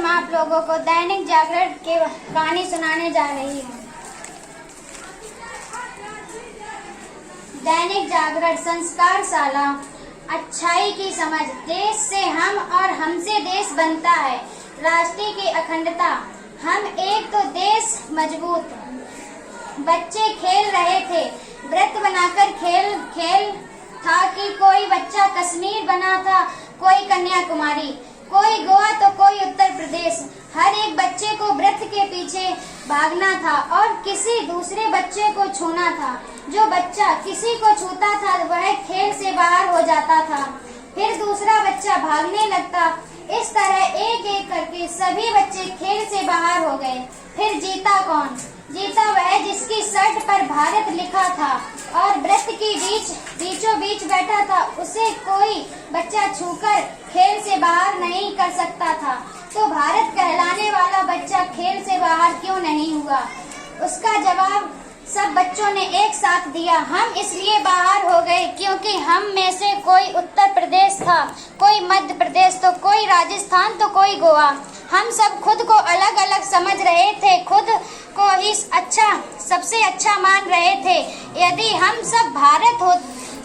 हम आप लोगों को दैनिक जागरण की कहानी सुनाने जा रही हूँ। दैनिक जागरण संस्कारशाला। अच्छाई की समझ। देश से हम और हमसे देश बनता है। राष्ट्र की अखंडता। हम एक तो देश मजबूत। बच्चे खेल रहे थे। व्रत बनाकर खेल था कि कोई बच्चा कश्मीर बना था, कोई कन्याकुमारी, कोई गोवा तो कोई उत्तर प्रदेश। हर एक बच्चे को व्रत के पीछे भागना था और किसी दूसरे बच्चे को छूना था। जो बच्चा किसी को छूता था वह खेल से बाहर हो जाता था। फिर दूसरा बच्चा भागने लगता। इस तरह एक एक करके सभी बच्चे खेल से बाहर हो गए। फिर जीता कौन? जीता वह जिसकी शर्ट पर भारत लिखा था और व्रत की बीचों बीच बैठा था। उसे कोई बच्चा छूकर खेल से बाहर नहीं कर सकता था। तो भारत कहलाने वाला बच्चा खेल से बाहर क्यों नहीं हुआ? उसका जवाब सब बच्चों ने एक साथ दिया। हम इसलिए बाहर हो गए क्योंकि हम में से कोई उत्तर प्रदेश था, कोई मध्य प्रदेश, तो कोई राजस्थान, तो कोई गोवा। हम सब खुद को अलग अलग समझ रहे थे, खुद को ही सबसे अच्छा मान रहे थे। यदि हम सब भारत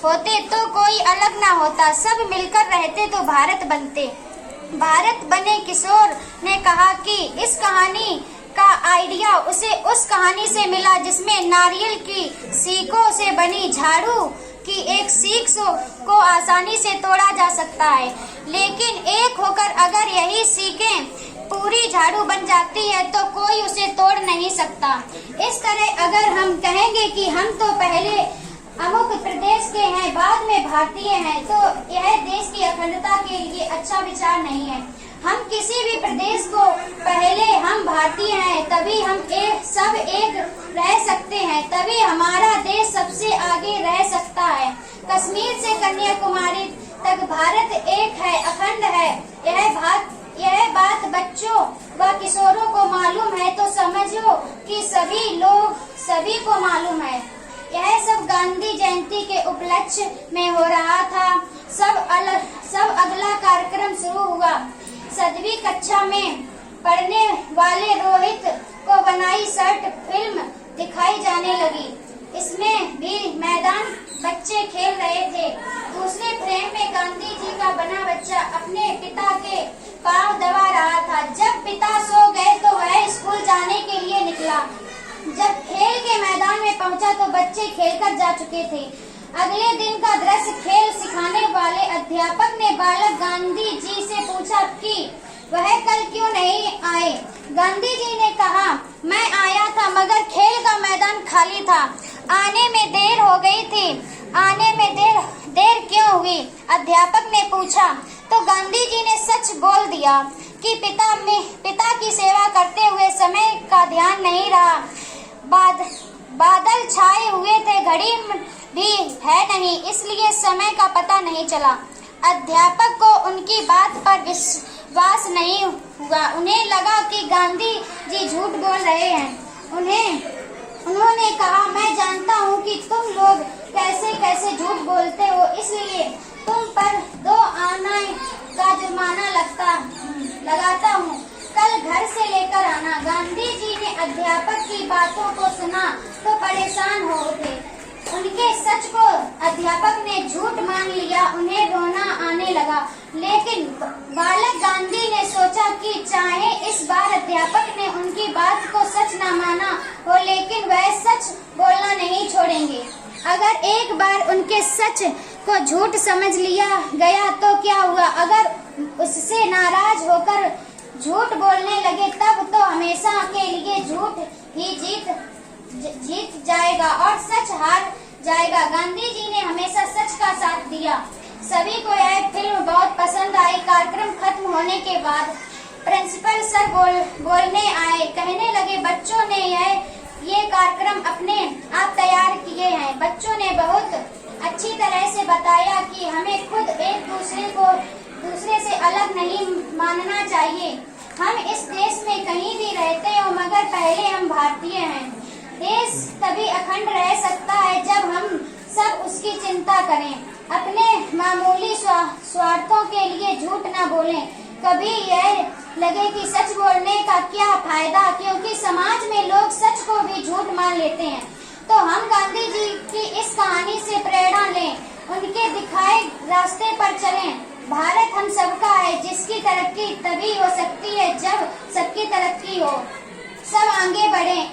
होते तो कोई अलग ना होता, सब मिलकर रहते तो भारत बनते। भारत बने। किशोर ने कहा कि इस कहानी का आइडिया उसे उस कहानी से मिला जिसमें नारियल की सीकों से बनी झाड़ू की एक सीख को आसानी से तोड़ा जा सकता है, लेकिन एक होकर अगर यही सीखें पूरी झाड़ू बन जाती है तो कोई उसे तोड़ नहीं सकता। इस तरह अगर हम कहेंगे कि हम तो पहले अमुक प्रदेश के हैं, बाद में भारतीय हैं, तो यह देश की अखंडता के लिए अच्छा विचार नहीं है। हम किसी भी प्रदेश को पहले हम भारतीय हैं, तभी हम सब एक रह सकते हैं, तभी हमारा देश सबसे आगे रह सकता है। कश्मीर से कन्याकुमारी तक भारत एक है, अखंड है। यह बात बच्चों व किशोरों को मालूम है तो समझो कि सभी को मालूम है। यह सब गांधी जयंती के उपलक्ष्य में हो रहा था। सब अगला कार्यक्रम शुरू हुआ। 7वीं कक्षा में पढ़ने वाले रोहित को बनाई शर्ट फिल्म दिखाई जाने लगी। इसमें भी मैदान बच्चे खेल रहे थे। दूसरे फ्रेम में गांधी जी का बना बच्चा अपने पिता के पांव दबा रहा था। जब पिता सो गए तो वह स्कूल जाने के लिए निकला। जब खेल के मैदान में पहुंचा तो बच्चे खेलकर जा चुके थे। अगले दिन का दृश्य खेल सिखाने वाले अध्यापक ने बालक गांधी जी से पूछा कि वह कल क्यों नहीं आए। गांधी जी ने कहा, मैं आया था मगर खेल का मैदान खाली था। आने में देर हो गई थी। आने में देर क्यों हुई? अध्यापक ने पूछा। तो गांधी जी ने सच बोल दिया कि पिता की सेवा करते हुए समय का ध्यान नहीं रहा। बादल छाए हुए थे, घड़ी भी है नहीं, इसलिए समय का पता नहीं चला। अध्यापक को उनकी बात पर विश्वास नहीं हुआ। उन्हें लगा कि गांधी जी झूठ बोल रहे हैं। उन्होंने कहा, मैं जानता हूँ कि तुम लोग कैसे कैसे झूठ बोलते हो, इसलिए तुम पर 2 आना का जुर्माना लगाता हूँ। कल घर से लेकर आना। गांधी जी ने अध्यापक की बातों को सुना तो परेशान हो उठे। उनके सच को अध्यापक ने झूठ मान लिया। उन्हें रोना आने लगा। लेकिन बालक गांधी ने सोचा कि चाहे इस बार अध्यापक ने उनकी बात को सच न माना हो, लेकिन वह सच बोलना नहीं छोड़ेंगे। अगर एक बार उनके सच को झूठ समझ लिया गया तो क्या हुआ? अगर उससे नाराज होकर झूठ बोलने लगे तब तो हमेशा के लिए झूठ ही जीत जाएगा और सच हार जाएगा। गांधी जी ने हमेशा सच का साथ दिया। सभी को यह फिल्म बहुत पसंद आई। कार्यक्रम खत्म होने के बाद प्रिंसिपल सर बोलने आए। कहने लगे, बच्चों ने ये कार्यक्रम अपने आप तैयार किए हैं। बच्चों ने बहुत अच्छी तरह से बताया कि हमें खुद एक दूसरे से अलग नहीं मानना चाहिए। हम इस देश में कहीं भी रहते हो मगर पहले हम भारतीय हैं। देश तभी अखंड रह सकता है जब हम सब उसकी चिंता करें, अपने मामूली स्वार्थों के लिए झूठ न बोलें, कभी यह लगे कि सच बोलने का क्या फायदा, क्योंकि समाज में लोग सच को भी झूठ मान लेते हैं। तो हम गांधी जी की इस कहानी से प्रेरणा लें, उनके दिखाए रास्ते पर चलें। भारत हम सबका है, जिसकी तरक्की तभी हो सकती है जब सबकी तरक्की हो। सब आगे बढ़ें,